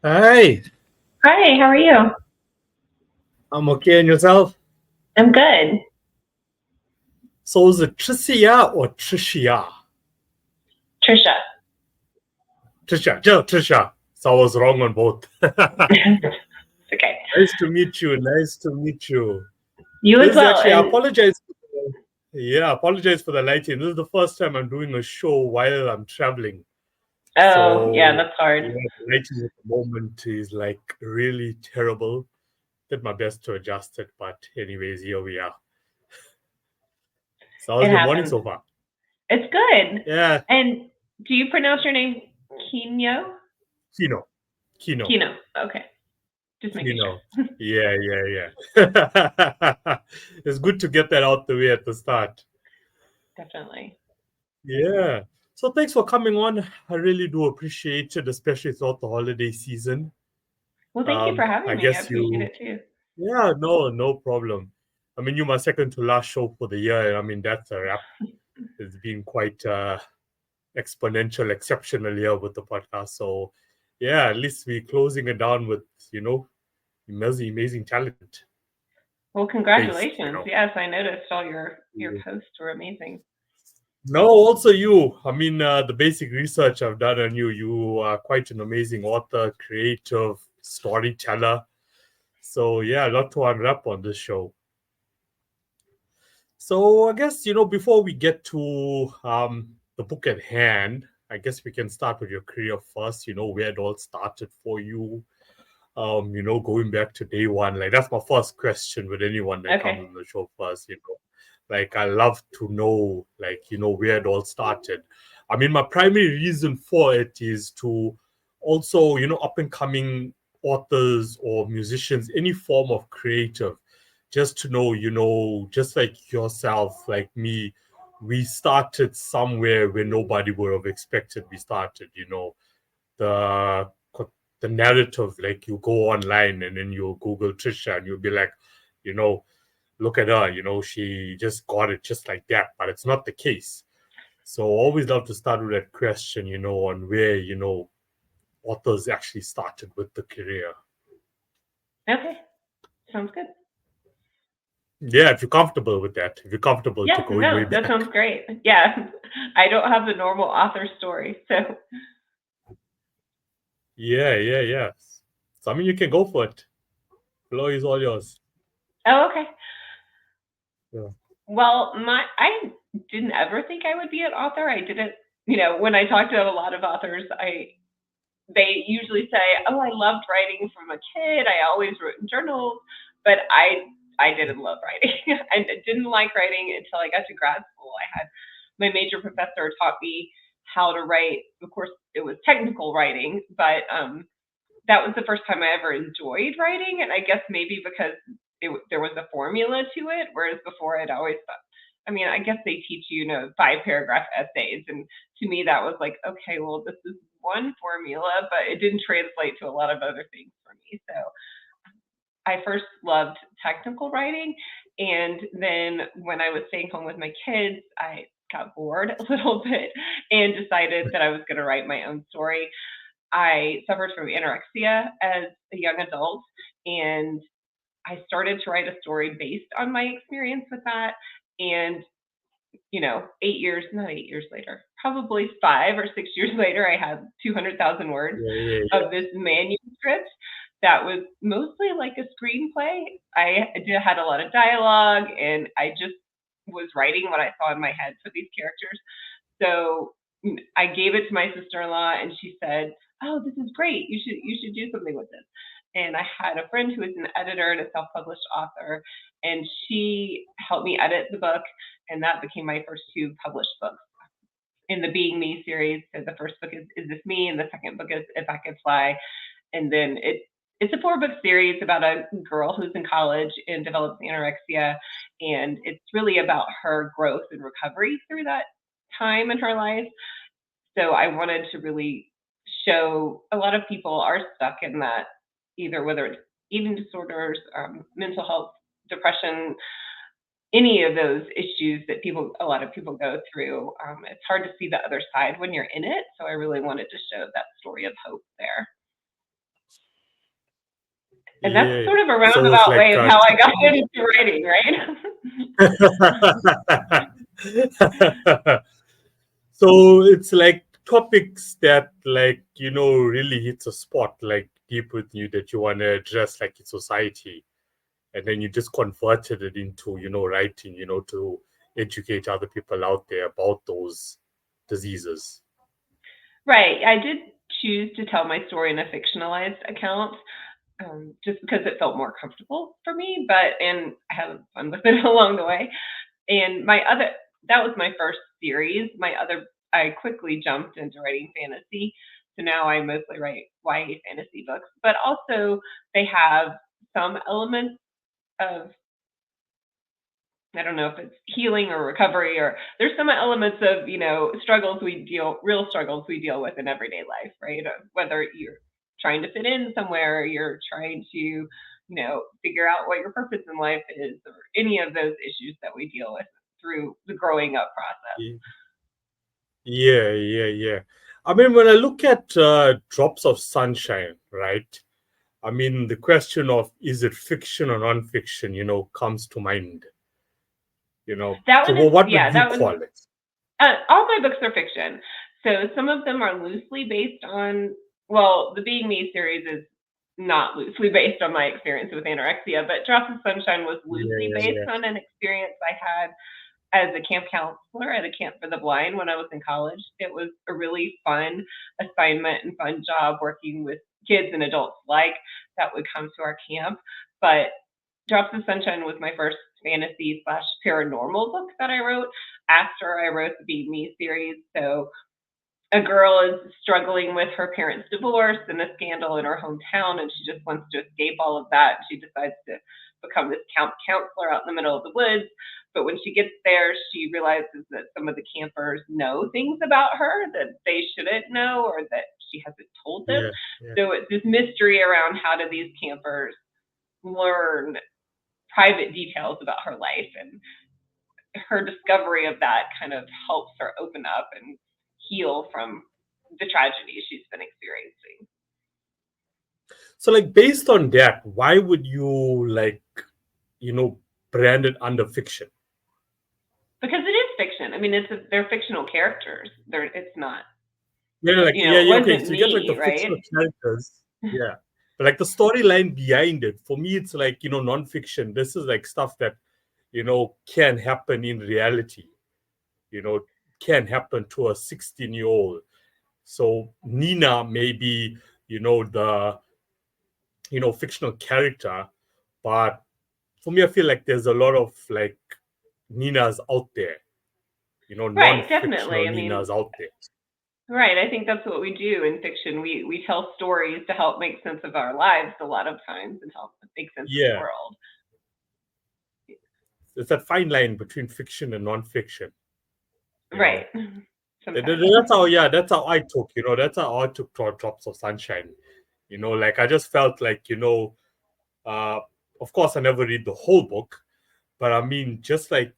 Hi, Hi, how are you? I'm okay. And yourself? I'm good. So is it Tricia or Tricia? Trisha. Tricia, Tricia. So I was wrong on both. It's okay. Nice to meet you. Nice to meet you. You as This is well. actually, I And apologize. Yeah, I apologize for the lighting. This is the first time I'm doing a show while I'm traveling. oh, yeah, So, that's hard. yeah, the lighting at the moment is like really terrible. Did my best to adjust it, but anyways, here we are. So how's It your morning happens. so far? It's good. Yeah, And do you pronounce your name Kino? Kino, Kino. Kino. Okay. Just making You know, sure. yeah. It's good to get that out the way at the start. Definitely. Yeah. So thanks for coming on. I really do appreciate it, especially throughout the holiday season. Well, thank you for I having me. I guess appreciate you, it too. yeah, no problem. I mean, you're my second to last show for the year. I mean, that's a wrap. It's been quite exponential, exceptional year with the podcast. So, yeah, at least we're closing it down with, you know, amazing talent Well, based, congratulations. Yes, I noticed all your posts were amazing. No, also you. I mean, the basic research I've done on you, you are quite an amazing author, creative, storyteller. So, yeah, a lot to unwrap on this show. So, I guess, before we get to the book at hand, I guess we can start with your career first, where it all started for you, going back to day one. Like, that's my first question with anyone that comes Okay. on the show first, Like, I love to know, like, where it all started. I mean, my primary reason for it is to also, up and coming authors or musicians, any form of creative, just to know, just like yourself, like me, we started somewhere where nobody would have expected we started, the the narrative, like you go online and then you Google Trisha and you'll be like, you know, look at her, she just got it just like that, but it's not the case. So I always love to start with that question, on where, authors actually started with the career. Okay. Sounds good. Yeah, if you're comfortable with that, if you're comfortable to Yeah, going way no, that back. sounds great. Yeah. I don't have the normal author story, so Yeah. So I mean you can go for it. Floor is all yours. oh, okay. Yeah. Well, I didn't ever think I would be an author. I didn't, when I talk to a lot of authors, they usually say, "Oh, I loved writing from a kid. I always wrote in journals," but I didn't love writing. I didn't like writing until I got to grad school. I had my major professor taught me how to write. Of course, it was technical writing, but that was the first time I ever enjoyed writing, and I guess maybe because there was a formula to it, whereas before I'd always thought. I mean, I guess they teach you, 5 paragraph essays, and to me that was like, okay, well, this is one formula, but it didn't translate to a lot of other things for me. So I first loved technical writing, and then when I was staying home with my kids, I got bored a little bit and decided that I was going to write my own story. I suffered from anorexia as a young adult, and I started to write a story based on my experience with that. And, 8 years, not 8 years later, probably 5 or 6 years later, I had 200,000 words Yeah. of this manuscript that was mostly like a screenplay. Had a lot of dialogue, and I just was writing what I saw in my head for these characters. So I gave it to my sister-in-law, and she said, "Oh, this is great. You should do something with this." And I had a friend who is an editor and a self-published author, and she helped me edit the book, and that became my first two published books in the Being Me series. So the first book is This Me, and the second book is If I Could Fly. And then it's a 4 book series about a girl who's in college and develops anorexia, and it's really about her growth and recovery through that time in her life. So I wanted to really show a lot of people are stuck in that, either whether it's eating disorders, mental health, depression, any of those issues that a lot of people go through. It's hard to see the other side when you're in it. So I really wanted to show that story of hope there. And that's Yeah. sort of a So it's roundabout like way of how I got into writing, right? so it's like topics that really hits a spot like deep with you that you want to address like in society, and then you just converted it into writing to educate other people out there about those diseases. Right. I did choose to tell my story in a fictionalized account, just because it felt more comfortable for me, and I had fun with it along the way. And that was my first series. I quickly jumped into writing fantasy. So now I mostly write YA fantasy books, but also they have some elements of, I don't know if it's healing or recovery, or there's some elements of, real struggles we deal with in everyday life, right? Whether you're trying to fit in somewhere, or you're trying to, figure out what your purpose in life is, or any of those issues that we deal with through the growing up process. Yeah, yeah, yeah. I mean, when I look at Drops of Sunshine, right? I mean, the question of is it fiction or non-fiction, comes to mind. That So, one is, well, what would yeah, you that call one. it? All my books are fiction. So some of them are loosely based on, well, the Being Me series is not loosely based on my experience with anorexia, but Drops of Sunshine was Yeah, loosely yeah, based yeah, on an experience I had as a camp counselor at a camp for the blind when I was in college. It was a really fun assignment and fun job working with kids and adults alike that would come to our camp. But Drops of Sunshine was my first fantasy slash paranormal book that I wrote after I wrote the Be Me series. So a girl is struggling with her parents' divorce and a scandal in her hometown, and she just wants to escape all of that. She decides to become this camp counselor out in the middle of the woods. But when she gets there, she realizes that some of the campers know things about her that they shouldn't know, or that she hasn't told them. yeah, yeah. So it's this mystery around how do these campers learn private details about her life, and her discovery of that kind of helps her open up and heal from the tragedy she's been experiencing. So, like, based on that, why would you you know, brand it under fiction? Because it is fiction. I mean, they're fictional characters. It's not, Yeah, like, yeah, it yeah, okay. wasn't So you get like the me, fictional right? characters, yeah, but like the storyline behind it, for me, it's like non-fiction. This is like stuff that can happen in reality. You know, can happen to a 16-year-old. So Nina may be the fictional character, but for me, I feel like there's a lot of like Ninas out there, Right, non-fictional definitely. I mean, Ninas out there. right. I think that's what we do in fiction. We tell stories to help make sense of our lives a lot of times and help make sense of the Yeah, world. it's that fine line between fiction and non-fiction. You Right. know, Sometimes. that's how, yeah, that's how I took. That's how I took Drops of Sunshine. Like I just felt like uh, of course I never read the whole book, but I mean, just like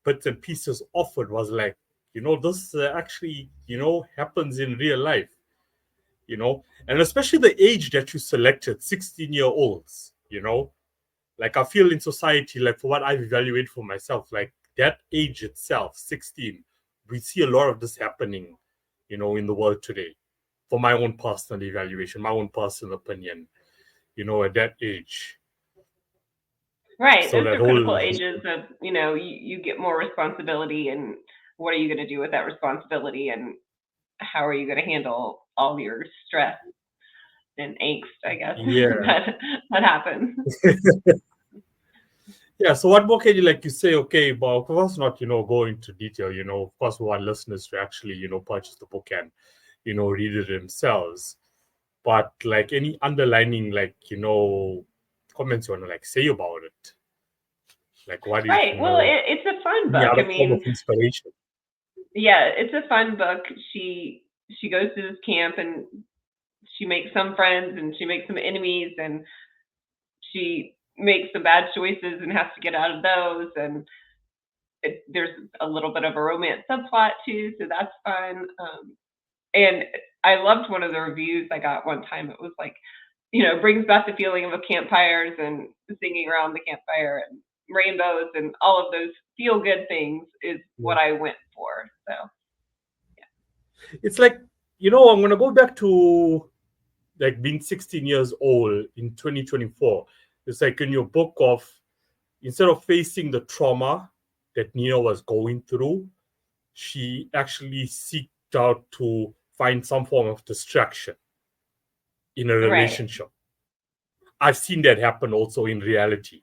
bits and pieces of it was like, this actually happens in real life. And especially the age that you selected, 16-year-olds. Like I feel in society, like for what I've evaluated for myself, like that age itself, 16, we see a lot of this happening, in the world today. For my own personal evaluation, my own personal opinion, at that age. Right. So Those that are critical whole, ages of, you get more responsibility, and what are you going to do with that responsibility, and how are you going to handle all your stress and angst, I guess, yeah. that happens. Yeah, so what more can you like you say, okay, but of course not, go into detail, of course we want listeners to actually, purchase the book and, read it themselves. But like any underlining like, comments you want to like say about it. Like what is, Right. Well, it's a fun any book. I other form of mean, inspiration. yeah, it's a fun book. She goes to this camp, and she makes some friends and she makes some enemies, and she makes some bad choices and has to get out of those, and there's a little bit of a romance subplot too, so that's fun. And I loved one of the reviews I got one time. It was like, brings back the feeling of campfires and singing around the campfire and rainbows and all of those feel good things is Yeah. what I went for. So It's like, I'm gonna go back to like being 16 years old in 2024. It's like in your book of, instead of facing the trauma that Nina was going through, she actually seeked out to find some form of distraction in a right, relationship. I've seen that happen also in reality.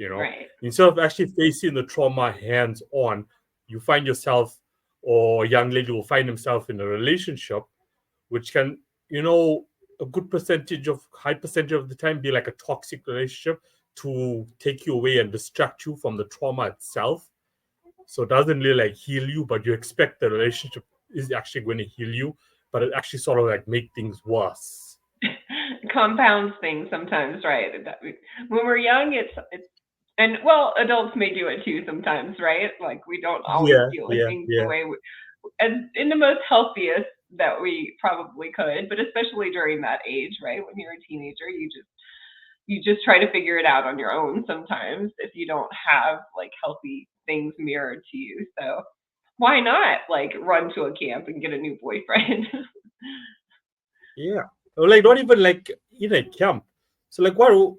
right, Instead of actually facing the trauma hands on, you find yourself, or a young lady will find himself in a relationship, which can, a good high percentage of the time be like a toxic relationship to take you away and distract you from the trauma itself. So it doesn't really like heal you, but you expect the relationship is actually going to heal you, but it actually sort of like make things worse. compounds things sometimes, right? When we're young, it's and well, adults may do it too sometimes, right? Like we don't always Yeah, deal with yeah, things the yeah. way as in the most healthiest that we probably could, but especially during that age, right? When you're a teenager, you just try to figure it out on your own sometimes if you don't have like healthy things mirrored to you. So why not like run to a camp and get a new boyfriend? Yeah. Or like not even like in a camp. So like what,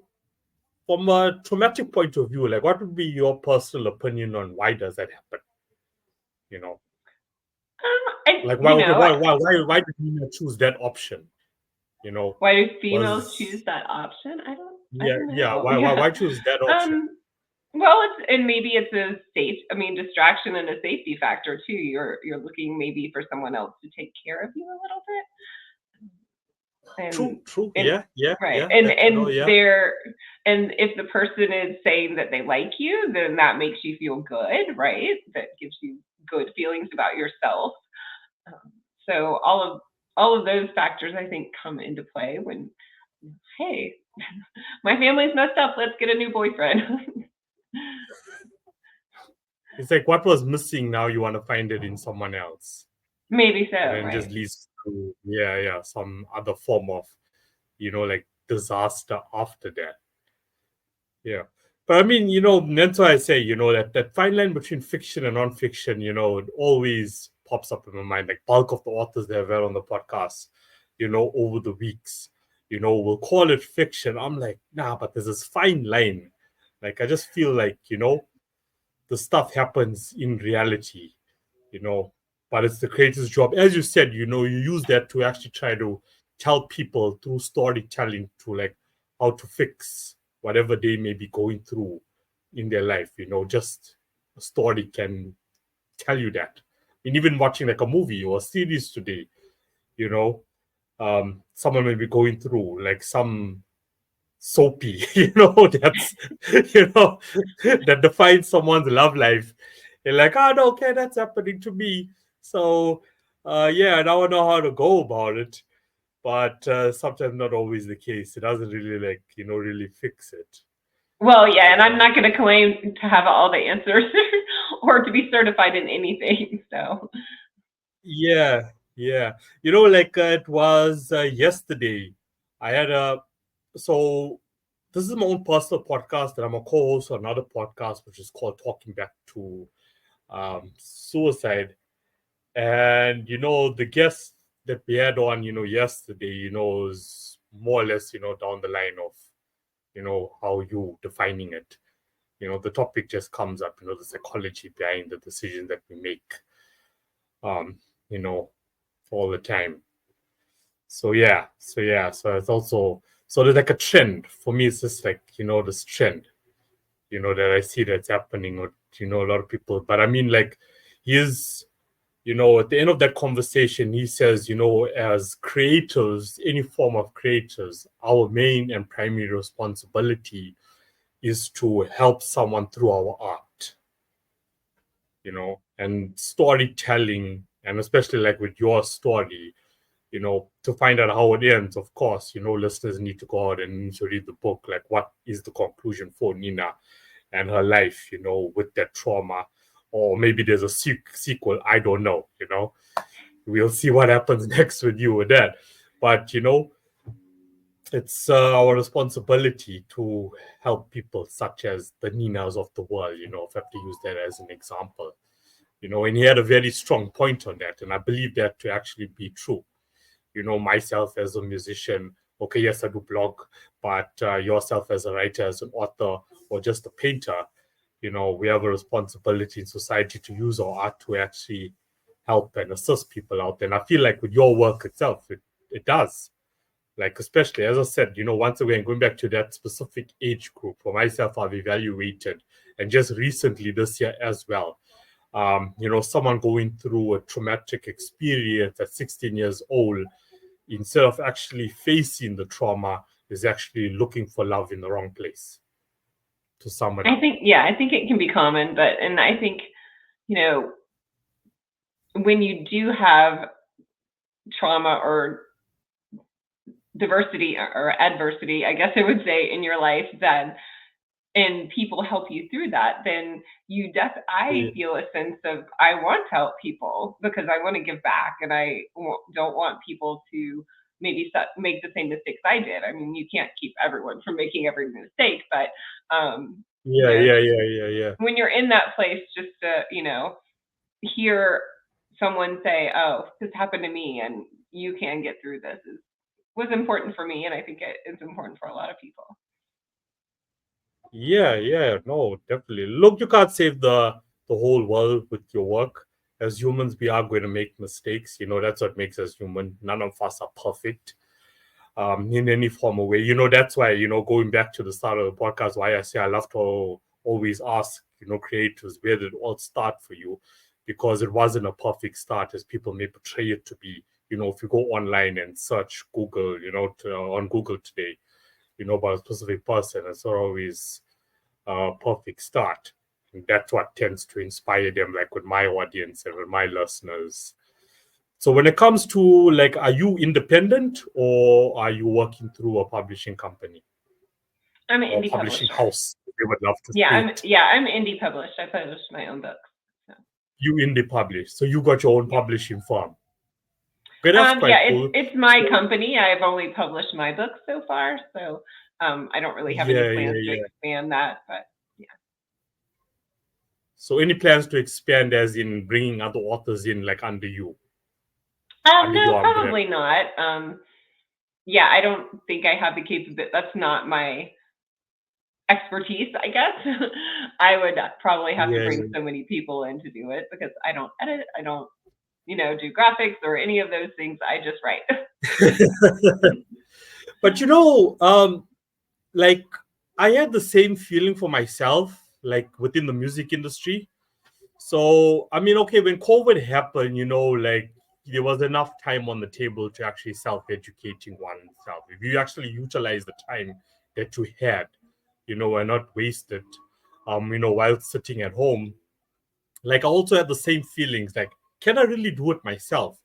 from a traumatic point of view, like what would be your personal opinion on why does that happen? You know, And like why, okay, why did you choose that option? You know, why do females choose was that option? I yeah, don't yeah. know. Why Yeah. why choose that option? Um well, and maybe it's a safe, I mean, distraction and a safety factor too. You're looking maybe for someone else to take care of you a little bit. True, true. And Yeah, yeah, right. yeah. And That, yeah. and if the person is saying that they like you, then that makes you feel good, right? That gives you good feelings about yourself. Um, so all of those factors I think come into play when, hey, my family's messed up, let's get a new boyfriend. It's like what was missing now you want to find it in someone else. Maybe so, And then right? just leads to, yeah, yeah, some other form of, like disaster after that. Yeah. But I mean, that's why I say, that fine line between fiction and non-fiction, it always pops up in my mind. Like bulk of the authors that I've read on the podcast, over the weeks, we'll call it fiction. I'm like, nah, but there's this fine line. Like I just feel like, the stuff happens in reality, you know, but it's the creator's job. As you said, you use that to actually try to tell people through storytelling to like how to fix whatever they may be going through in their life. Just a story can tell you that. And even watching like a movie or a series today, you know, someone may be going through like some soapy, that's that defines someone's love life. You're like, oh no, okay, that's happening to me. So yeah, now I know how to go about it. But sometimes not always the case. It doesn't really like, really fix it. Well, yeah, and I'm So not going to claim to have all the answers or to be certified in anything. So, yeah, yeah. Like it was yesterday. I had a so this is my own personal podcast, and I'm a co-host on another podcast which is called Talking Back to Suicide. And the guest that we had on, yesterday, is more or less, down the line of, how you defining it. The topic just comes up, the psychology behind the decisions that we make, um, you know, all the time. So it's also so there's like a trend for me. It's just like this trend, that I see that's happening with a lot of people. But I mean, like, he's at the end of that conversation, he says, as creators, any form of creators, our main and primary responsibility is to help someone through our art, and storytelling, and especially like with your story, to find out how it ends. Of course, listeners need to go out and need to read the book. Like, what is the conclusion for Nina and her life, with that trauma? Or maybe there's a sequel. I don't know, We'll see what happens next with you with that. But, it's our responsibility to help people such as the Ninas of the world, if I have to use that as an example. And he had a very strong point on that. And I believe that to actually be true. Myself as a musician, okay, yes, I do blog, but yourself as a writer, as an author, or just a painter, we have a responsibility in society to use our art to actually help and assist people out there. And I feel like with your work itself, it does. Like, especially, as I said, once again, going back to that specific age group, for myself, I've evaluated, and just recently this year as well, someone going through a traumatic experience at 16 years old, instead of actually facing the trauma, is actually looking for love in the wrong place to someone else. I think it can be common, and I think, you know, when you do have trauma or diversity or adversity, I guess I would say, in your life, then and people help you through that, then I Yeah, feel a sense of I want to help people because I want to give back, and I don't want people to maybe make the same mistakes I did. I mean, you can't keep everyone from making every mistake, but yeah, yeah, yeah, yeah, yeah. when you're in that place, just to hear someone say, "Oh, this happened to me, and you can get through this," was important for me, and I think it's important for a lot of people. Yeah, yeah, no, definitely. Look, you can't save the whole world with your work. As humans, we are going to make mistakes. That's what makes us human. None of us are perfect, in any form of way. That's why, going back to the start of the podcast, why I say I love to always ask, creators, where did it all start for you? Because it wasn't a perfect start as people may portray it to be. If you go online and search Google, on Google today, about a specific person, it's not always a perfect start. And that's what tends to inspire them, like with my audience and with my listeners. So when it comes to, like, are you independent or are you working through a publishing company I'm an or indie publishing publisher. house? They would love to say it. I'm indie published. I publish my own books. So You indie publish, so you got your own yeah. publishing firm. Okay, that's Yeah, quite cool. it's my company. I've only published my books so far, so I don't really have any Yeah, plans yeah, to yeah. expand that. But yeah, So any plans to expand, as in bringing other authors in, like under you, under no, your umbrella? probably not. Yeah, I don't think I have the capability. That's not my expertise, I guess. I would probably have to Yeah, bring so many people in to do it because I don't edit. I don't, do graphics or any of those things. I just write. yeah. But like, I had the same feeling for myself, like within the music industry. So, I mean, okay, when COVID happened, like there was enough time on the table to actually self-educating oneself. If you actually utilize the time that you had, and not waste it, while sitting at home, like I also had the same feelings like, can I really do it myself?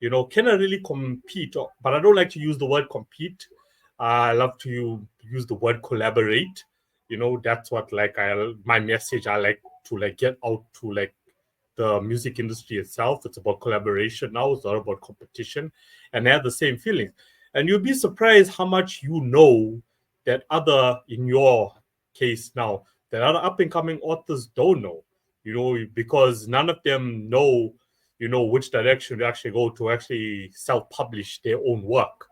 Can I really compete? But I don't like to use the word compete. I love to use the word collaborate. That's what, like, my message I like to, like, get out to, like, the music industry itself. It's about collaboration now. It's not about competition. And I have the same feelings. And you'll be surprised how much that other, in your case now, that other up and coming authors don't know. Because none of them know, which direction to actually go to actually self-publish their own work.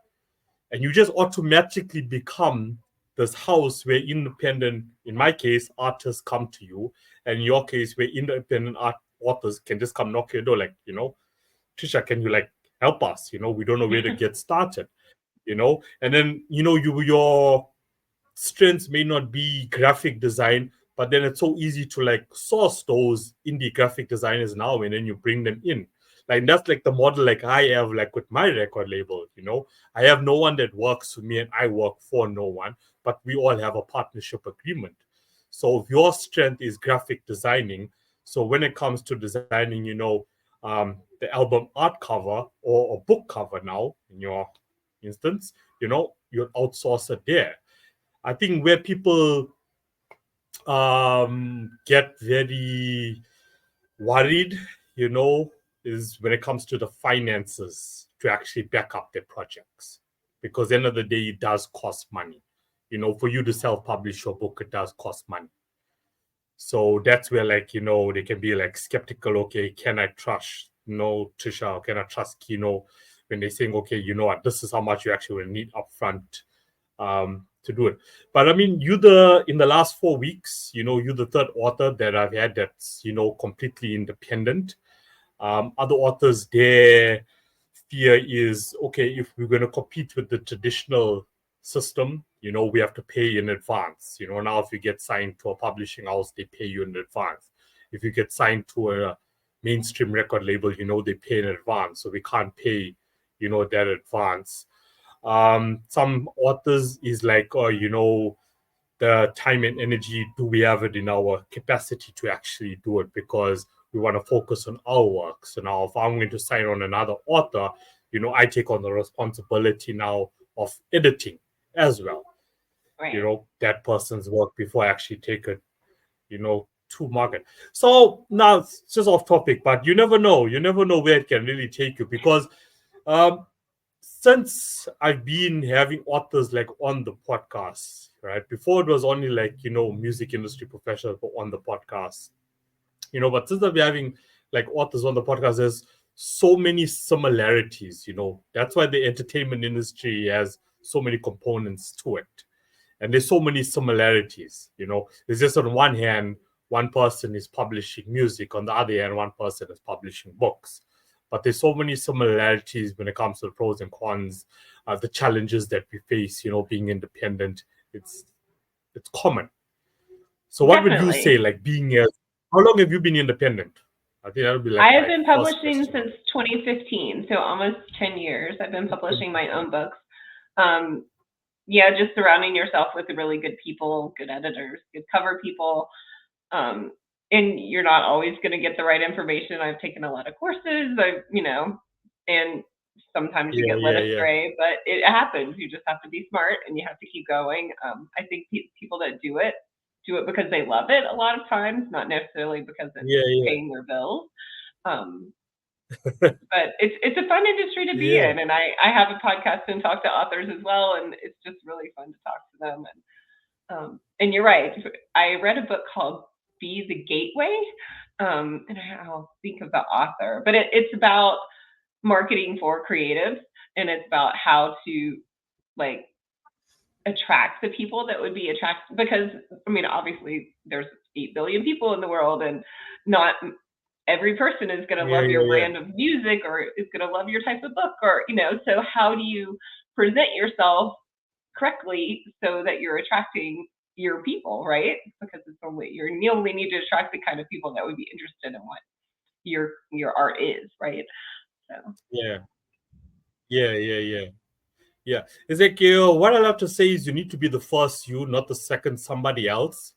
And you just automatically become this house where independent, in my case, artists come to you, and in your case, where independent authors can just come knock your door, like, Tricia, can you, like, help us? We don't know where to get started. And then, your strengths may not be graphic design, but then it's so easy to, like, source those indie graphic designers now, and then you bring them in. Like, that's like the model, like, I have, like, with my record label. I have no one that works for me and I work for no one, but we all have a partnership agreement. So if your strength is graphic designing, so when it comes to designing, the album art cover or a book cover now, in your instance, you'll outsource it there. I think where people get very worried, is when it comes to the finances to actually back up their projects. because end of the day, it does cost money. For you to self-publish your book, it does cost money. So that's where, like, they can be like skeptical. Okay, can I trust, Tricia, or can I trust Kino when they're saying, okay, you know what, this is how much you actually will need upfront to do it. But I mean, in the last 4 weeks, you're the third author that I've had that's, completely independent. Other authors, their fear is, okay, if we're going to compete with the traditional system, we have to pay in advance. Now if you get signed to a publishing house, they pay you in advance. If you get signed to a mainstream record label, they pay in advance. So we can't pay, that advance. Some authors is like, the time and energy, do we have it in our capacity to actually do it, because we want to focus on our work. So now if I'm going to sign on another author, I take on the responsibility now of editing as well, Right. that person's work before I actually take it, to market. So now it's just off topic, but you never know where it can really take you, because um since I've been having authors like on the podcast, right? Before it was only like, music industry professionals on the podcast, but since I've been having like authors on the podcast, there's so many similarities, That's why the entertainment industry has so many components to it. And there's so many similarities, It's just on one hand, one person is publishing music, on the other hand, one person is publishing books. But there's so many similarities when it comes to the pros and cons, the challenges that we face, being independent. It's common. So what would you say, Definitely. like how long have you been independent? I think that would be I like have my been first publishing question. since 2015, so almost 10 years. I've been publishing my own books. Um, yeah, just surrounding yourself with really good people, good editors, good cover people. Um, and you're not always going to get the right information. I've taken a lot of courses, and sometimes you Yeah, get led yeah, yeah. astray, but it happens. You just have to be smart and you have to keep going. I think people that do it because they love it a lot of times, not necessarily because it's Yeah, yeah. paying their bills. Um, but it's a fun industry to be Yeah. in, and I have a podcast and talk to authors as well, and it's just really fun to talk to them. And you're right. I read a book called Be the Gateway, and I'll think of the author, but it's about marketing for creatives, and it's about how to like attract the people that would be attracted, because I mean, obviously there's 8 billion people in the world, and not every person is going to Yeah, love your yeah, yeah. brand of music or is going to love your type of book, or so how do you present yourself correctly so that you're attracting your people, right? Because you only need to attract the kind of people that would be interested in what your art is, right? So Yeah. Yeah, yeah, yeah. Yeah. It's like, what I love to say is you need to be the first you, not the second somebody else.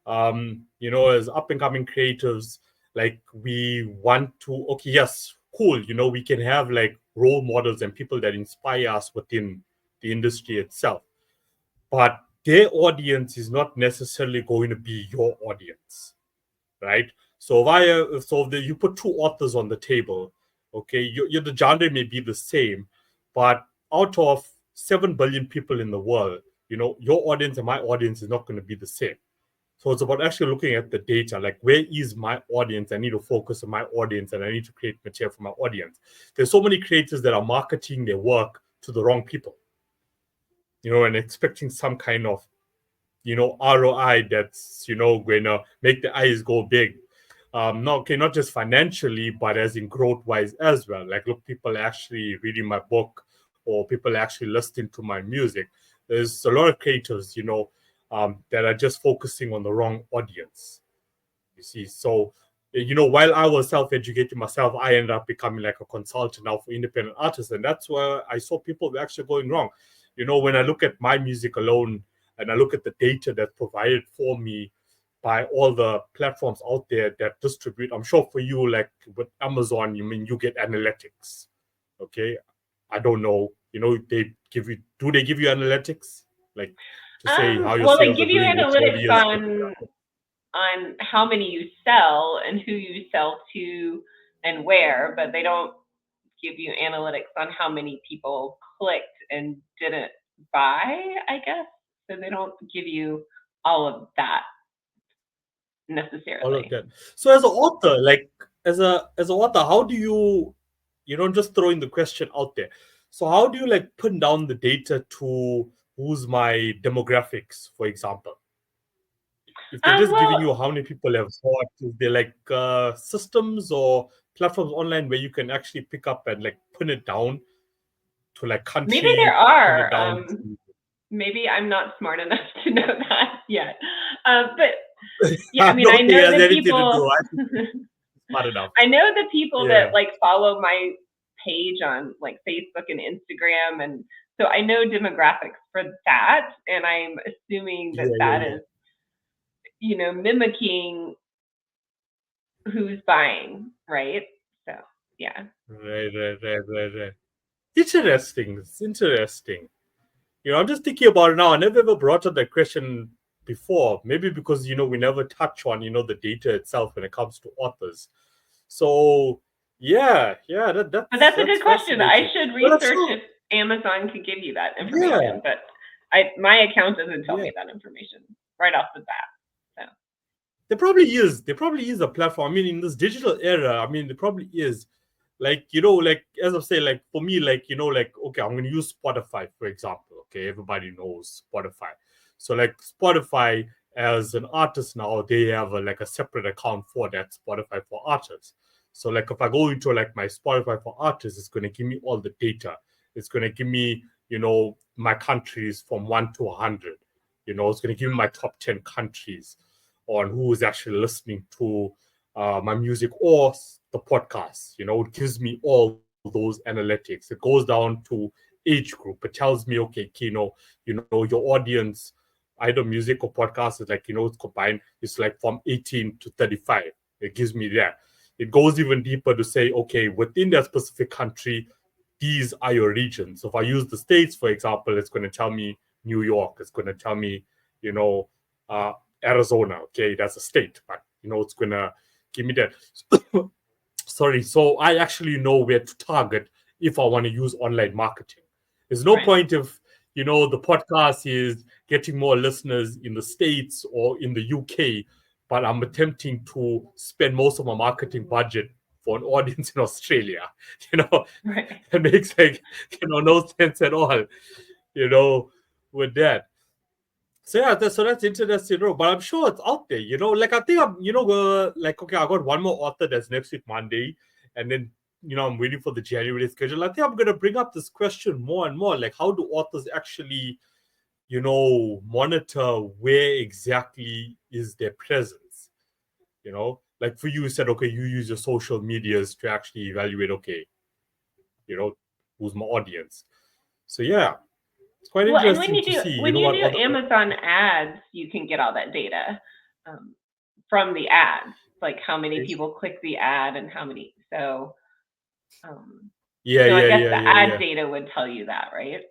As up and coming creatives, like we want to, okay, yes, cool. We can have like role models and people that inspire us within the industry itself. But their audience is not necessarily going to be your audience, right? So you put two authors on the table, okay, the genre may be the same, but out of 7 billion people in the world, your audience and my audience is not going to be the same. So it's about actually looking at the data, like where is my audience? I need to focus on my audience and I need to create material for my audience. There's so many creators that are marketing their work to the wrong people, and expecting some kind of ROI that's going to make the eyes go big. Not just financially, but as in growth wise as well. Like, look, people actually reading my book or people actually listening to my music. There's a lot of creators, that are just focusing on the wrong audience. You see, so while I was self-educating myself, I ended up becoming like a consultant now for independent artists, and that's where I saw people actually going wrong. When I look at my music alone and I look at the data that's provided for me by all the platforms out there that distribute, I'm sure for you, like with Amazon, you get analytics. Okay, I don't know. Do they give you analytics, like to say how your well, they sales are give you doing, which analytics audience? on how many you sell and who you sell to and where, but they don't give you analytics on how many people clicked and didn't buy, I guess. So they don't give you all of that All of necessarily. that. So as an author, like as an author, how do you don't just throwing the question out there. So how do you like pin down the data to who's my demographics, for example? If they're just giving Well, you how many people have bought, is there like systems or platforms online where you can actually pick up and like pin it down to like maybe there country, pin it are. down to Maybe I'm not smart enough to know that yet. But yeah, I I mean, I don't think it know has the anything to people. do. I think it's smart enough. I know the people Yeah. that like follow my page on like Facebook and Instagram, and so I know demographics for that, and I'm assuming that Yeah, that yeah, is, mimicking who's buying, right? So yeah. yeah. Right. Interesting. It's interesting. I'm just thinking about it now. I never ever brought up that question before. Maybe because we never touch on the data itself when it comes to authors. So yeah, But that's that's a that's good question. I fascinating. should But I'm research sure. if Amazon could give you that Yeah, information, but my account doesn't tell yeah. me that information right off the bat. So There probably is a platform. I mean, in this digital era, I mean, there probably is. Like as I say, like for me, like okay, I'm gonna use Spotify for example. Okay, everybody knows Spotify. So like Spotify as an artist now, they have like a separate account for that Spotify for artists. So like if I go into like my Spotify for artists, it's gonna give me all the data. It's gonna give me my countries from 1 to 100. It's gonna give me my top 10 countries on who is actually listening to my music or the podcast. It gives me all those analytics. It goes down to age group. It tells me, okay, Kino, your audience, either music or podcast is like, it's combined. It's like from 18 to 35. It gives me that. It goes even deeper to say, okay, within that specific country, these are your regions. So if I use the States, for example, it's going to tell me New York. It's going to tell me, you know, uh, Arizona. Okay, that's a state, but it's going to give me that. Sorry. So I actually know where to target if I want to use online marketing. There's no right. point if, the podcast is getting more listeners in the States or in the UK, but I'm attempting to spend most of my marketing budget for an audience in Australia. You know, Right. it makes like no sense at all. You know, with that. So yeah, that's interesting, but I'm sure it's out there. Like I think I'm, like okay, I got one more author that's next week Monday, and then I'm waiting for the January schedule. I think I'm gonna bring up this question more and more, like how do authors actually, monitor where exactly is their presence? Like for you, you said okay, you use your social medias to actually evaluate. Okay, you know, who's my audience? So yeah, it's quite Well, and interesting to see. You when know you what do other Amazon ads, you can get all that data um, from the ads, like how many people click the ad and how many. Um, yeah, I yeah, guess yeah, the yeah, ad yeah. data would tell you that, right?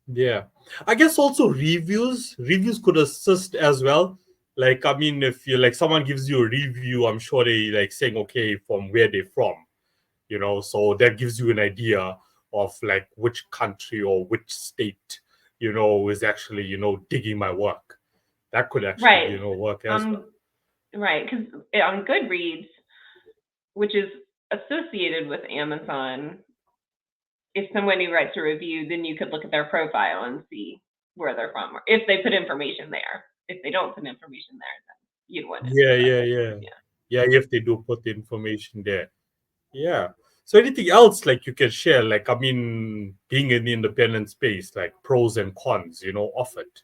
Yeah. I guess also reviews could assist as well. Like, I mean, if you like someone gives you a review, I'm sure they like saying, okay, from where they're from, so that gives you an idea of like which country or which state, is actually, digging my work. That could actually, Right. work as well. Um, right. Because on Goodreads, which is associated with Amazon, if somebody writes a review, then you could look at their profile and see where they're from, or if they put information there. If they don't put information there, then you wouldn't. Yeah, But yeah, yeah. yeah. Yeah, if they do put the information there. Yeah. So anything else like you can share? Like, I mean, being in the independent space, like pros and cons, of it.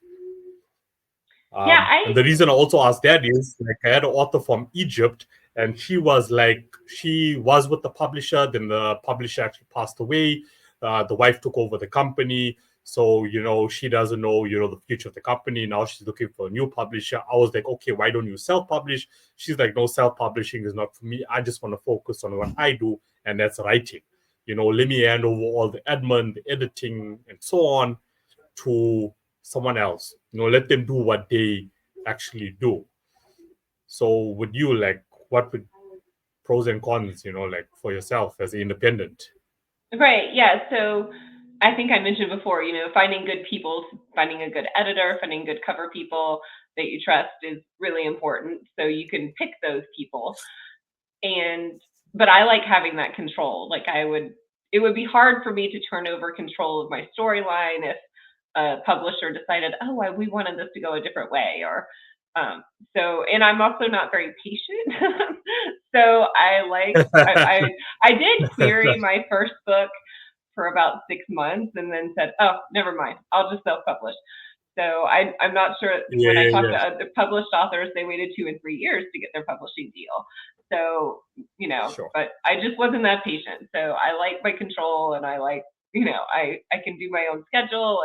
Yeah, And the reason I also asked that is like I had an author from Egypt, and she was with the publisher. Then the publisher actually passed away. The wife took over the company, so she doesn't know the future of the company. Now she's looking for a new publisher. I was like, okay, why don't you self-publish? She's like, no, self-publishing is not for me. I just want to focus on what I do, and that's writing. Let me hand over all the admin, the editing, and so on to someone else. Let them do what they actually do. So would you like what would pros and cons, like for yourself as an independent. Right. Yeah. So I think I mentioned before, finding good people, finding a good editor, finding good cover people that you trust is really important. So you can pick those people. But I like having that control. Like it would be hard for me to turn over control of my storyline if a publisher decided, oh, we wanted this to go a different way, or and I'm also not very patient. So I did query my first book for about 6 months and then said, oh, never mind, I'll just self-publish. So I'm not sure. Yeah, When I yeah, talk yeah. to other published authors, they waited 2 and 3 years to get their publishing deal. So, Sure. but I just wasn't that patient. So I like my control, and I like, I can do my own schedule.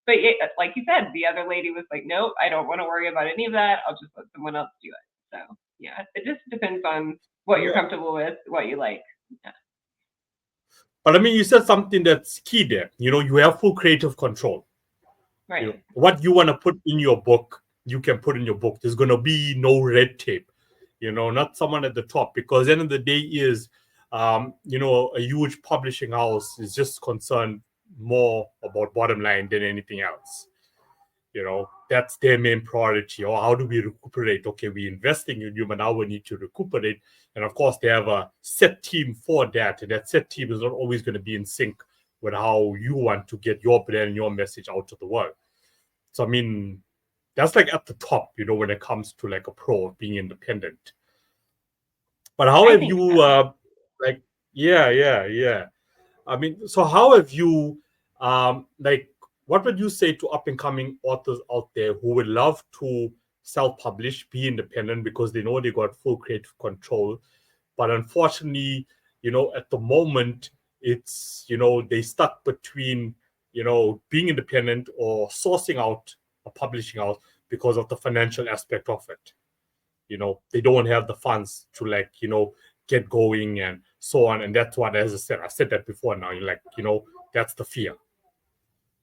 But like you said, the other lady was like, nope, I don't want to worry about any of that. I'll just let someone else do it. So yeah, it just depends on what you're Yeah. comfortable with, what you like. Yeah. But I mean, you said something that's key there. You have full creative control. Right. What you want to put in your book, you can put in your book. There's going to be no red tape, not someone at the top, because the end of the day is, a huge publishing house is just concerned more about bottom line than anything else. That's their main priority. Or how do we recuperate? Okay, we're investing in you, but now we need to recuperate. And of course, they have a set team for that. And that set team is not always going to be in sync with how you want to get your brand and your message out to the world. So, I mean, that's like at the top, when it comes to like a pro being independent. But how I have think you, so. like, yeah, yeah, yeah. I mean, so how have you, like, what would you say to up and coming authors out there who would love to self publish, be independent because they know they got full creative control, but unfortunately, at the moment, it's, they stuck between, being independent or sourcing out a publishing house because of the financial aspect of it. They don't have the funds to like, get going and so on. And that's what, as I said that before now, you're like, that's the fear.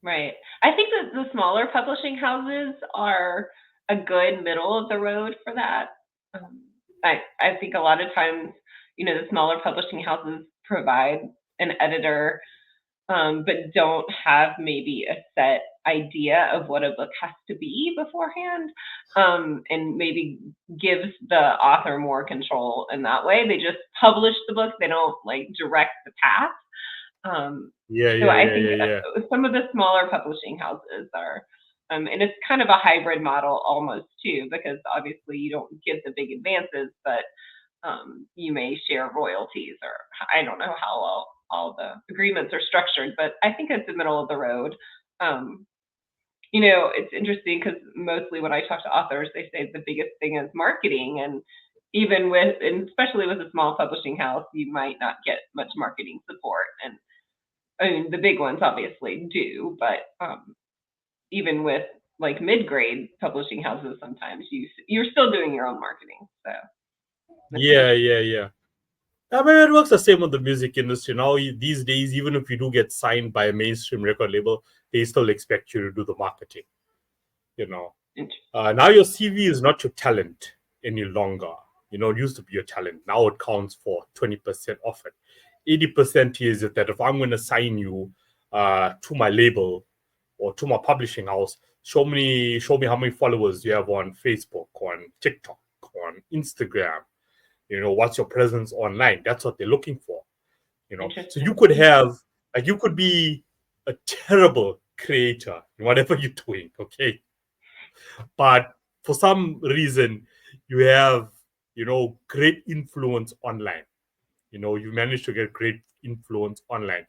Right. I think that the smaller publishing houses are a good middle of the road for that. Um, I think a lot of times, the smaller publishing houses provide an editor, but don't have maybe a set idea of what a book has to be beforehand, and maybe gives the author more control in that way. They just publish the book. They don't like direct the path. Um, Yeah, so yeah, I yeah, think yeah, yeah. some of the smaller publishing houses are, and it's kind of a hybrid model almost too, because obviously you don't get the big advances, but you may share royalties, or I don't know how all the agreements are structured, but I think it's the middle of the road. Um, it's interesting because mostly when I talk to authors, they say the biggest thing is marketing, and and especially with a small publishing house, you might not get much marketing support. And I mean, the big ones obviously do, but even with like mid-grade publishing houses, sometimes you're still doing your own marketing. So it's Yeah, interesting. yeah, yeah. I mean, it works the same with the music industry now. These days, even if you do get signed by a mainstream record label, they still expect you to do the marketing. You know, now your CV is not your talent any longer. It used to be your talent. Now it counts for 20% of it. 80% is that if I'm going to sign you to my label or to my publishing house, show me how many followers you have on Facebook, on TikTok, on Instagram. What's your presence online? That's what they're looking for. So you Interesting. could have, like, you could be a terrible creator in whatever you're doing, okay? But for some reason, you have, great influence online. You manage to get great influence online.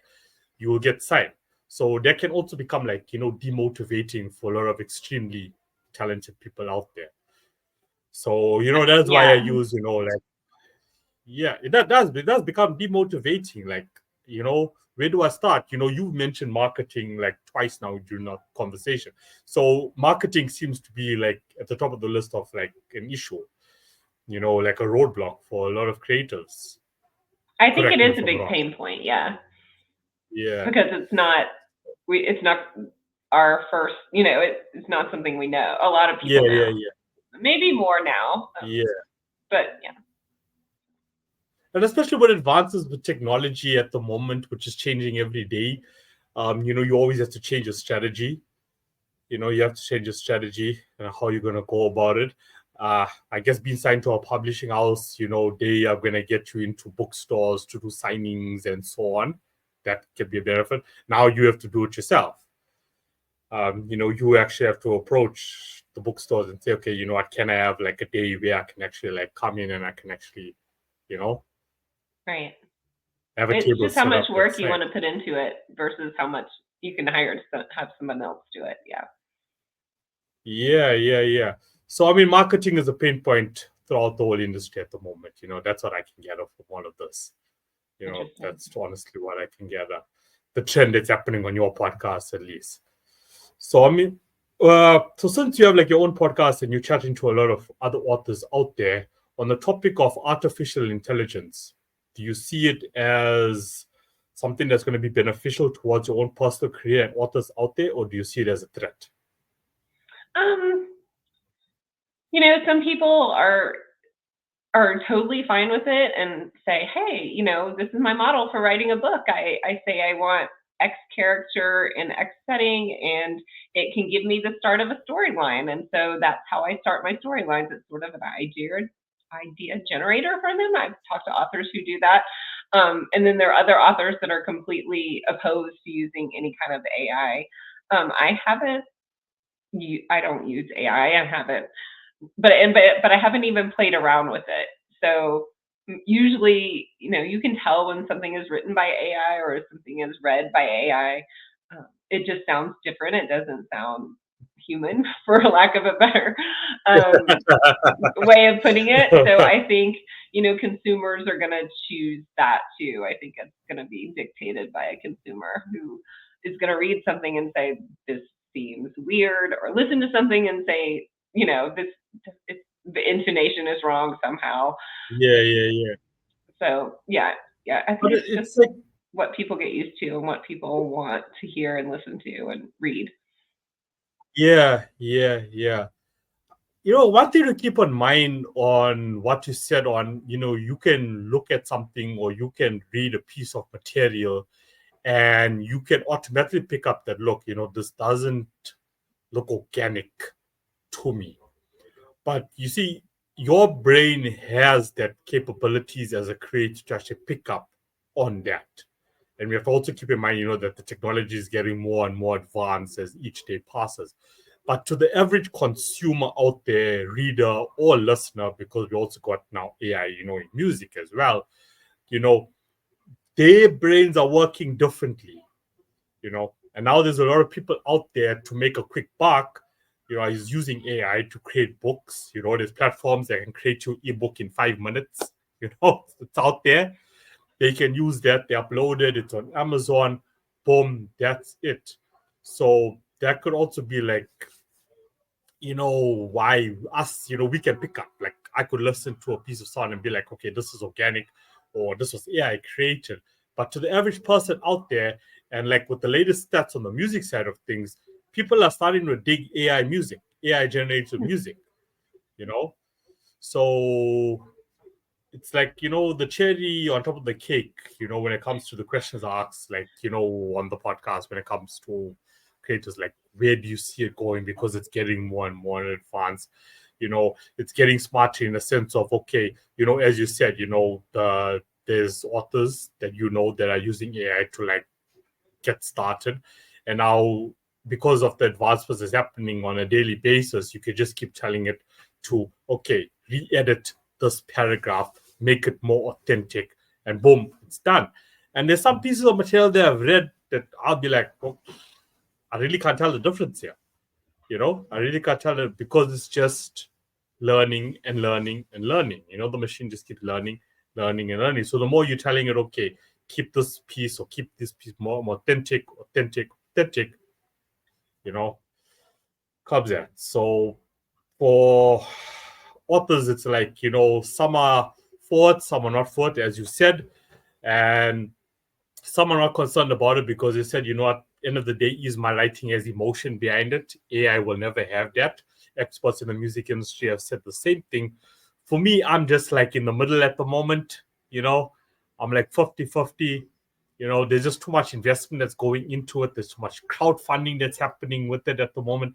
You will get signed. So that can also become like, demotivating for a lot of extremely talented people out there. So, that's why I Yeah, use, like, yeah, it does become demotivating. Like, where do I start? You've mentioned marketing like twice now during our conversation. So marketing seems to be like at the top of the list of like an issue, like a roadblock for a lot of creators. I think it Correct me is if a I'm big wrong. pain point. Yeah, Yeah. because it's not our first. It's not something we know. A lot of Yeah, people yeah, know, yeah. maybe more now, Yeah. but yeah. And especially with advances with technology at the moment, which is changing every day, you always have to change your strategy. You have to change your strategy and how you're going to go about it. I guess being signed to a publishing house, they are going to get you into bookstores to do signings and so on. That can be a benefit. Now you have to do it yourself. You actually have to approach the bookstores and say, okay, what, can I have like a day where I can actually like come in and I can actually, Right. have a It's table just how set much up work that's you like, want to put into it versus how much you can hire to have someone else do it. Yeah. yeah. So, I mean, marketing is a pain point throughout the whole industry at the moment. That's what I can gather from all of this. Interesting. That's honestly what I can gather. The trend that's happening on your podcast, at least. So, I mean, so since you have like your own podcast and you're chatting to a lot of other authors out there on the topic of artificial intelligence, do you see it as something that's going to be beneficial towards your own personal career and authors out there, or do you see it as a threat? Some people are totally fine with it and say, hey, this is my model for writing a book. I say I want X character in X setting, and it can give me the start of a storyline. And so that's how I start my storylines. It's sort of an idea generator for them. I've talked to authors who do that. And then there are other authors that are completely opposed to using any kind of AI. I don't use AI. I haven't, but I haven't even played around with it. So usually, you can tell when something is written by AI or something is read by AI. It just sounds different. It doesn't sound human, for lack of a better way of putting it. So I think, consumers are going to choose that too. I think it's going to be dictated by a consumer who is going to read something and say, this seems weird, or listen to something and say, the intonation is wrong somehow. Yeah. So yeah, I think But it's just it's like, what people get used to and what people want to hear and listen to and read. yeah. One thing to keep in mind on what you said on, you can look at something or you can read a piece of material and you can automatically pick up that, look, this doesn't look organic to me. But you see, your brain has that capabilities as a creator to actually pick up on that. And we have to also keep in mind, that the technology is getting more and more advanced as each day passes. But to the average consumer out there, reader or listener, because we also got now AI, in music as well, their brains are working differently, And now there's a lot of people out there to make a quick buck, is using AI to create books. There's platforms that can create your ebook in 5 minutes. It's out there. They can use that. They upload it. It's on Amazon. Boom, that's it. So that could also be like, why us, we can pick up. Like I could listen to a piece of sound and be like, okay, this is organic, or this was AI created. But to the average person out there, and like with the latest stats on the music side of things, people are starting to dig AI music, AI generated music, you know? So it's like, the cherry on top of the cake, when it comes to the questions asked, like, on the podcast, when it comes to creators, like, where do you see it going? Because it's getting more and more advanced. It's getting smarter in the sense of, okay, as you said, there's authors that that are using AI to like get started. And now, because of the advancements that's happening on a daily basis, you could just keep telling it to, okay, re-edit this paragraph, make it more authentic, and boom, it's done. And there's some pieces of material that I've read that I'll be like, oh, I really can't tell the difference here. I really can't tell it because it's just learning and learning and learning. The machine just keeps learning, learning and learning. So the more you're telling it, okay, keep this piece or keep this piece more authentic, comes at. So for authors, it's like, some are for it, some are not for it, as you said. And some are not concerned about it because they said, at the end of the day, is my writing has emotion behind it. AI will never have that. Experts in the music industry have said the same thing. For me, I'm just like in the middle at the moment. you know, I'm like 50-50. There's just too much investment that's going into it. There's too much crowdfunding that's happening with it at the moment.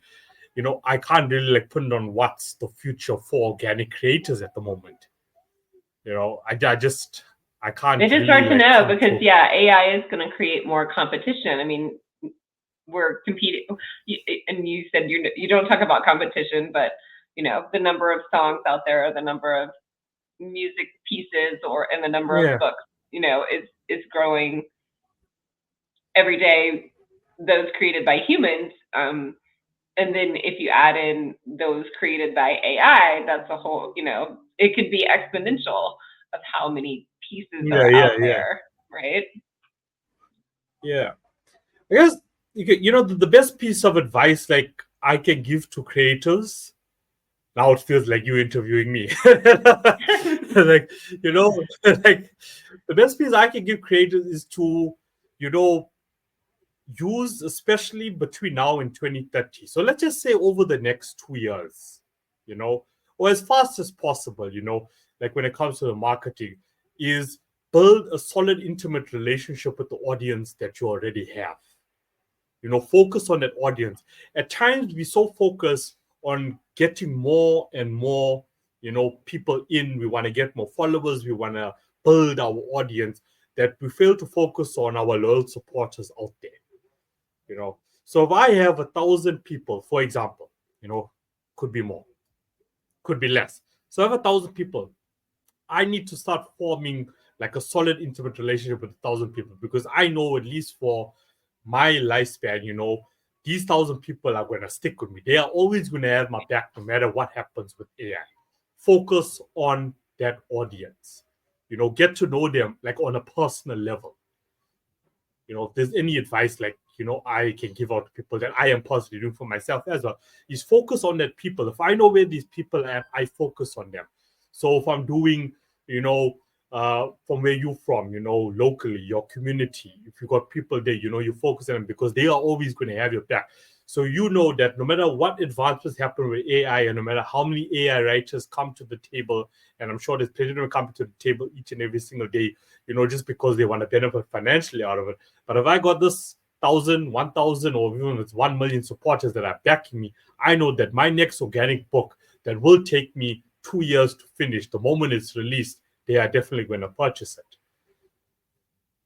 I can't really like put it on what's the future for organic creators at the moment. I can't It is really hard to like know come because to. AI is going to create more competition. I mean, we're competing, and you said you don't talk about competition, but the number of songs out there, the number of music pieces, and the number of Yeah, books, is growing every day. Those created by humans, and then if you add in those created by AI, that's a whole. It could be exponential of how many pieces yeah, are yeah, out yeah, there, right? yeah. I guess the best piece of advice like I can give to creators. Now it feels like you interviewing me. Like, like the best piece I can give creators is to, you know, use, especially between now and 2030. So let's just say over the next 2 years, or as fast as possible, like when it comes to the marketing, is build a solid, intimate relationship with the audience that you already have. Focus on that audience. At times we so focus on getting more and more people in. We want to get more followers, we want to build our audience, that we fail to focus on our loyal supporters out there. So if I have 1,000 people, for example, could be more, could be less. So I have 1,000 people, I need to start forming like a solid, intimate relationship with 1,000 people, because I know, at least for my lifespan, these 1,000 people are going to stick with me. They are always going to have my back no matter what happens with AI. Focus on that audience. Get to know them like on a personal level. If there's any advice like I can give out to people that I am personally doing for myself as well, is focus on that people. If I know where these people are, I focus on them. So if I'm doing from where you're from, locally, your community, if you got people there, you focus on them, because they are always going to have your back. So that no matter what advancements happen with AI, and no matter how many AI writers come to the table, and I'm sure there's plenty of them coming to the table each and every single day, just because they want to benefit financially out of it. But if I got this 1,000, 1,000, or even if it's 1 million supporters that are backing me, I know that my next organic book that will take me 2 years to finish, the moment it's released, they are definitely going to purchase it.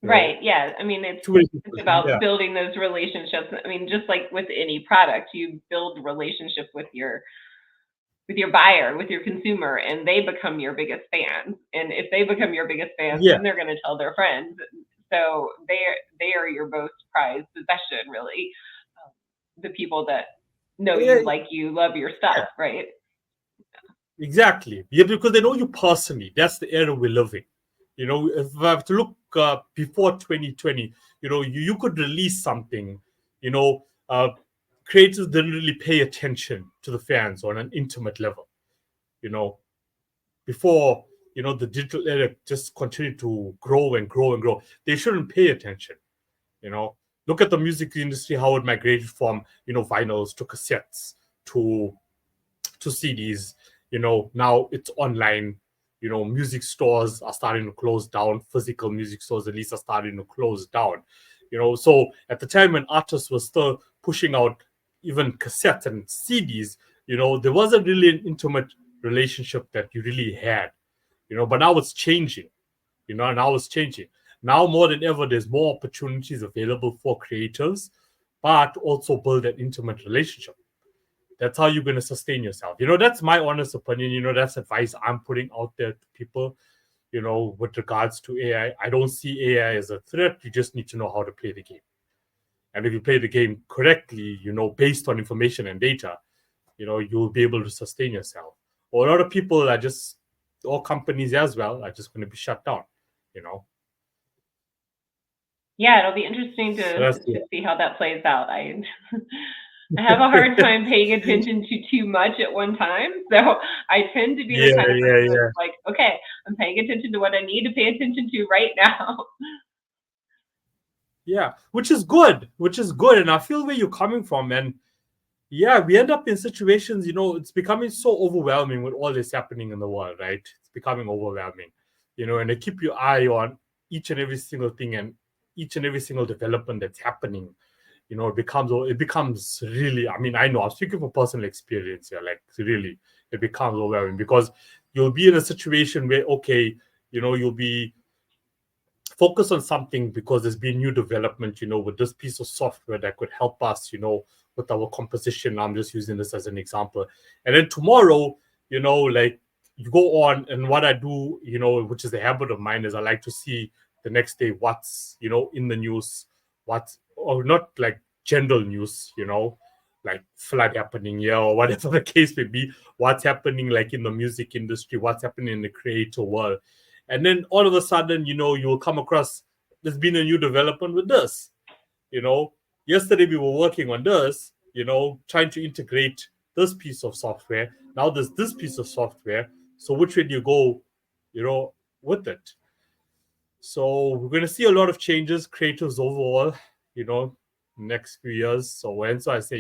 Right. Yeah. I mean, it's Too many people. it's about Yeah. building those relationships. I mean, just like with any product, you build relationship with your buyer, with your consumer, and they become your biggest fans. And if they become your biggest fans, Yeah. then they're going to tell their friends. So they are your most prized possession, really. The people that know Yeah. you, like you, love your stuff, right? Exactly. Yeah, because they know you personally. That's the era we're living. If I have to look before 2020, you could release something, you know, uh, creators didn't really pay attention to the fans on an intimate level. You know, Before, the digital era just continued to grow and grow and grow. They shouldn't pay attention. You know, Look at the music industry, how it migrated from, vinyls to cassettes to CDs. Now it's online. Music stores are starting to close down. Physical music stores, at least, are starting to close down. So at the time when artists were still pushing out even cassettes and CDs, there wasn't really an intimate relationship that you really had. But now it's changing. Now it's changing. Now more than ever, there's more opportunities available for creators, but also build an intimate relationship. That's how you're going to sustain yourself. That's my honest opinion. That's advice I'm putting out there to people, with regards to AI. I don't see AI as a threat. You just need to know how to play the game. And if you play the game correctly, based on information and data, you'll be able to sustain yourself. Or a lot of people are just, or companies as well, are just going to be shut down, you know. Yeah, it'll be interesting So to that's to see how that plays out. I have a hard time paying attention to too much at one time. So I tend to be the yeah, kind of yeah, person that's yeah. like, okay, I'm paying attention to what I need to pay attention to right now. Yeah, which is good. And I feel where you're coming from. And yeah, we end up in situations, it's becoming so overwhelming with all this happening in the world, right? It's becoming overwhelming. and they keep your eye on each and every single thing and each and every single development that's happening. It becomes really, I mean, I know I'm speaking from personal experience here, like really, it becomes overwhelming because you'll be in a situation where, okay, you'll be focused on something because there's been new development, with this piece of software that could help us, with our composition. I'm just using this as an example. And then tomorrow, like you go on, and what I do, which is a habit of mine, is I like to see the next day what's, in the news, or not like general news, like flood happening here or whatever the case may be, what's happening like in the music industry, what's happening in the creator world. And then all of a sudden, you will come across there's been a new development with this. You know, Yesterday we were working on this, trying to integrate this piece of software. Now there's this piece of software. So which way do you go, with it? So we're going to see a lot of changes, creators overall, next few years. So I say,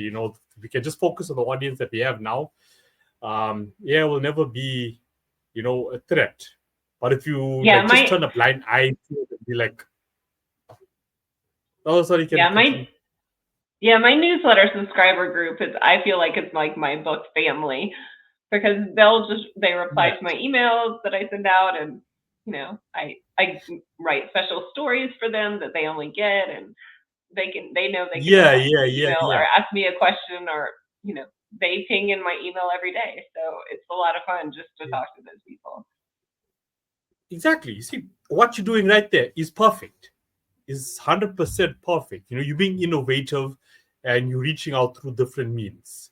we can just focus on the audience that we have now. Will never be, a threat. But if you just turn a blind eye to it and be like, oh, sorry, can continue. My newsletter subscriber group I feel like it's like my book family, because they reply to my emails that I send out, and I write special stories for them that they only get, and they know they can email or ask me a question, or they ping in my email every day. So it's a lot of fun just to talk to those people. Exactly. You see, what you're doing right there is perfect. Is 100% perfect. You're being innovative and you're reaching out through different means.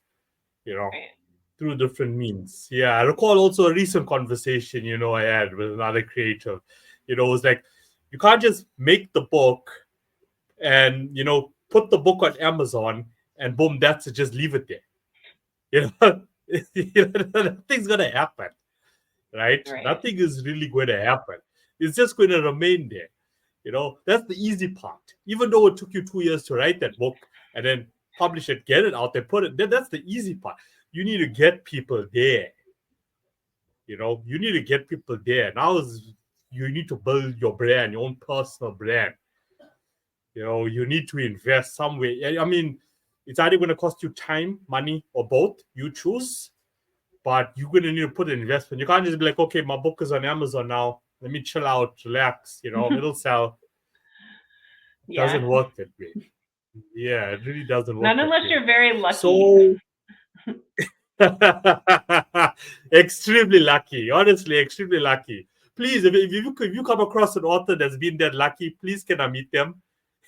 Through different means. Yeah, I recall also a recent conversation, I had with another creator. It was like, you can't just make the book and, put the book on Amazon and boom, that's it, just leave it there. Nothing's going to happen, right? Nothing is really going to happen. It's just going to remain there. That's the easy part. Even though it took you 2 years to write that book and then publish it, get it out there, put it there, that's the easy part. You need to get people there. You need to get people there. Now you need to build your brand, your own personal brand. You need to invest some way. I mean, it's either going to cost you time, money, or both. You choose. But you're going to need to put an investment. You can't just be like, okay, my book is on Amazon now. Let me chill out, relax. It'll sell. Doesn't work that way. Yeah, it really doesn't work. Not unless you're very lucky. So extremely lucky. Honestly, extremely lucky. Please, if you come across an author that's been that lucky, please can I meet them?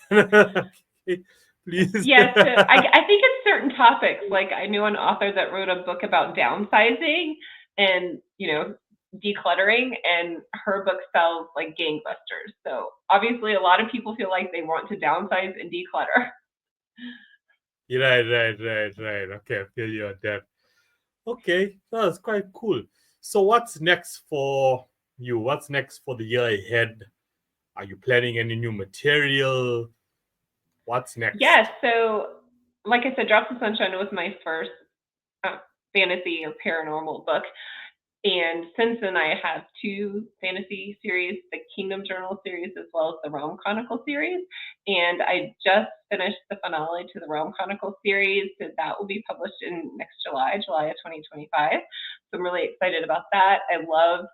Please. Yes, I think it's certain topics. Like I knew an author that wrote a book about downsizing and decluttering, and her book sells like gangbusters. So obviously a lot of people feel like they want to downsize and declutter. Right. Okay, I feel you on that. Okay, that's quite cool. So what's next for you? What's next for the year ahead? Are you planning any new material? What's next? Yes, so like I said, Drops of Sunshine was my first fantasy or paranormal book. And since then, I have 2 fantasy series, the Kingdom Journal series, as well as the Realm Chronicle series. And I just finished the finale to the Realm Chronicle series, so that will be published in next July of 2025. So I'm really excited about that. I love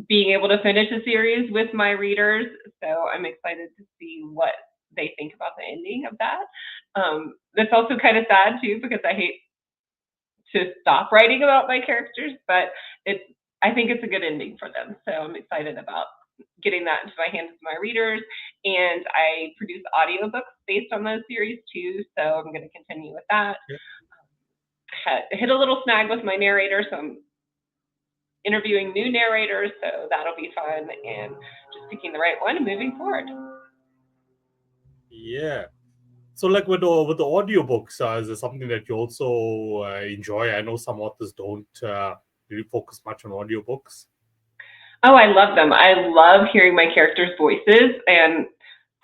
being able to finish a series with my readers, so I'm excited to see what they think about the ending of that. That's also kind of sad too, because I hate to stop writing about my characters, but I think it's a good ending for them. So I'm excited about getting that into my hands with my readers. And I produce audiobooks based on those series too, so I'm going to continue with that. Hit a little snag with my narrator, so I'm interviewing new narrators, so that'll be fun, and just picking the right one and moving forward. Yeah. So like with the audiobooks, is there something that you also enjoy? I know some authors don't really focus much on audiobooks. Oh, I love them. I love hearing my characters' voices, and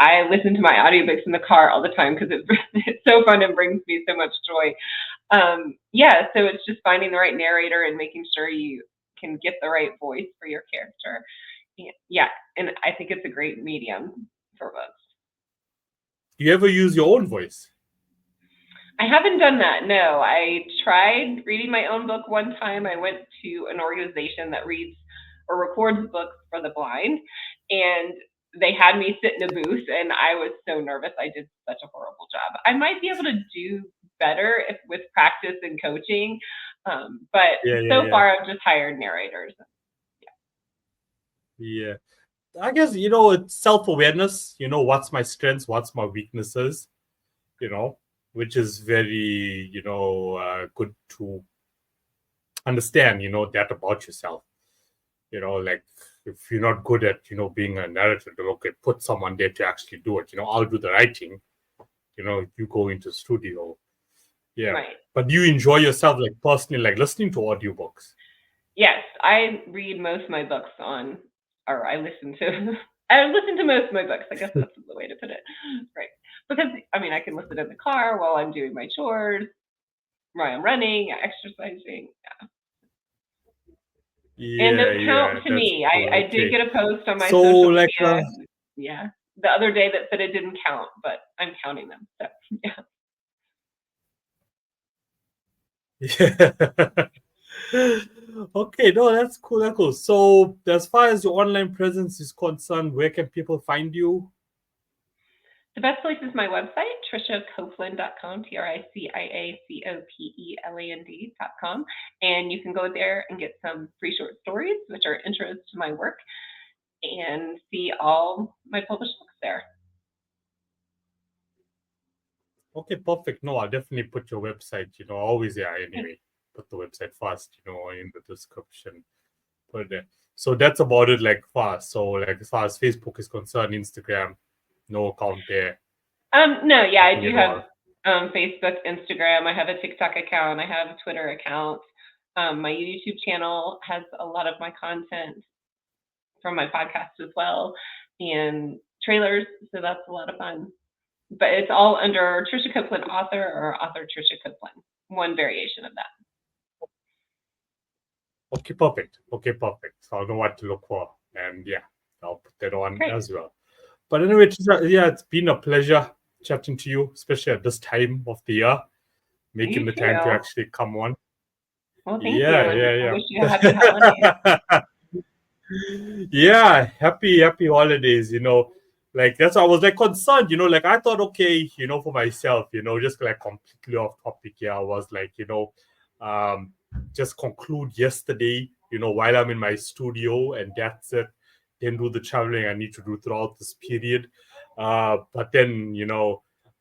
I listen to my audiobooks in the car all the time because it's so fun and brings me so much joy. So it's just finding the right narrator and making sure you can get the right voice for your character. Yeah, and I think it's a great medium for books. Do you ever use your own voice? I haven't done that. No, I tried reading my own book one time. I went to an organization that reads or records books for the blind, and they had me sit in a booth, and I was so nervous. I did such a horrible job. I might be able to do better if with practice and coaching, but so far I've just hired narrators. Yeah. I guess, it's self-awareness, what's my strengths, what's my weaknesses, which is very, good to understand, that about yourself. Like if you're not good at, being a narrator, okay, put someone there to actually do it. I'll do the writing, you go into studio. Yeah. Right. But do you enjoy yourself, like personally, like listening to audiobooks? Yes, I read most of my books or I listen to most of my books. I guess that's the way to put it. Right. Because, I can listen in the car while I'm doing my chores, while I'm running, exercising. Yeah. And those count to me. I did get a post on my social media, the other day that said it didn't count, but I'm counting them. So, yeah. Okay, no, that's cool. That's cool. So, as far as your online presence is concerned, where can people find you? The best place is my website, triciacopeland.com, TriciaCopeland.com. And you can go there and get some free short stories, which are intros to my work, and see all my published books there. Okay, perfect. No, I'll definitely put your website, always there anyway. Put the website first, in the description. Put it there. So that's about it, like fast. So, like as far as Facebook is concerned, Instagram, no account there. No, yeah, I do have Facebook, Instagram. I have a TikTok account. I have a Twitter account. My YouTube channel has a lot of my content from my podcast as well, and trailers. So that's a lot of fun. But it's all under Tricia Copeland author or author Tricia Copeland. One variation of that. Okay, perfect. So I'll know what to look for, and yeah, I'll put that on as well. But anyway, yeah, it's been a pleasure chatting to you, especially at this time of the year, making the time to actually come on. Well, thank you. I wish you a happy holidays. Yeah, happy holidays. Like that's why I was like concerned. Like I thought, okay, for myself, just like completely off topic. Yeah, I was like, just conclude yesterday. While I'm in my studio, and that's it. Then do the traveling I need to do throughout this period. But then,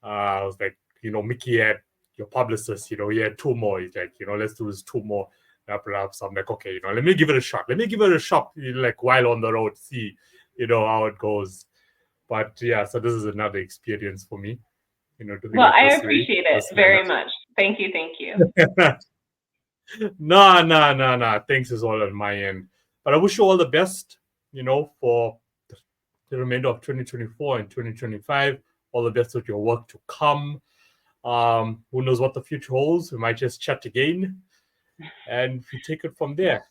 I was like, Mickey had your publicist, he had two more. He's like, let's do this two more. So I'm like, okay, let me give it a shot. Like while on the road, see, how it goes. But yeah, so this is another experience for me, well, I appreciate it very much. Thank you. No. Thanks is all on my end. But I wish you all the best, for the remainder of 2024 and 2025. All the best with your work to come. Who knows what the future holds? We might just chat again, and we take it from there.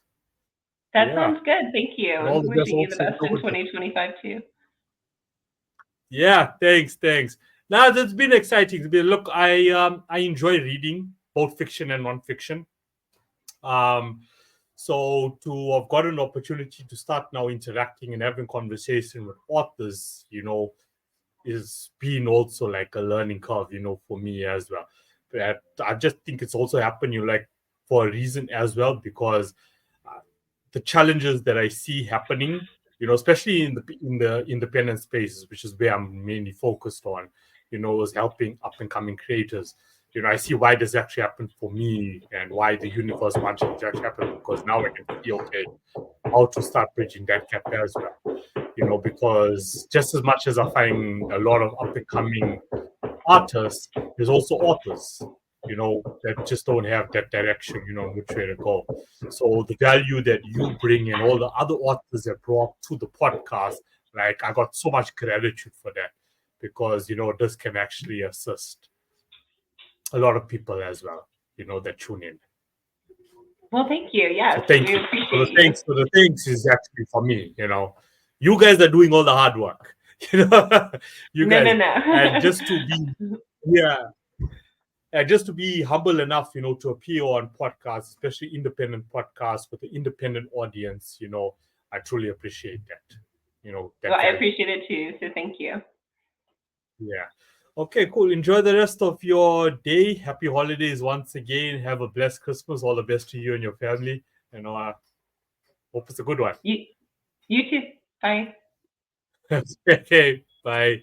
That sounds good. Thank you. And wishing you the best in 2025 too. Yeah, thanks. Now it's been exciting. Look, I enjoy reading both fiction and non-fiction. So to have got an opportunity to start now interacting and having conversation with authors, is being also like a learning curve, for me as well. But I just think it's also happened, like for a reason as well, because the challenges that I see happening, especially in the independent spaces, which is where I'm mainly focused on, is helping up and coming creators. I see why this actually happened for me and why the universe wanted it to actually happen, because now I can see, okay, how to start bridging that gap as well. Because just as much as I find a lot of up and coming artists, there's also authors, that just don't have that direction, which way to go. So the value that you bring and all the other authors that brought to the podcast, like I got so much gratitude for that, because this can actually assist a lot of people as well, that tune in. Well, thank you. Yes, So thank we you. appreciate you. So the thanks is actually for me. You guys are doing all the hard work. You No, no, guys, no. and just to be, yeah, just to be humble enough, to appear on podcasts, especially independent podcasts with the independent audience. I truly appreciate that. Well, I that appreciate it too. So thank you. Yeah. Okay, cool. Enjoy the rest of your day. Happy holidays once again. Have a blessed Christmas. All the best to you and your family. Hope it's a good one. You too. Bye. Okay, bye.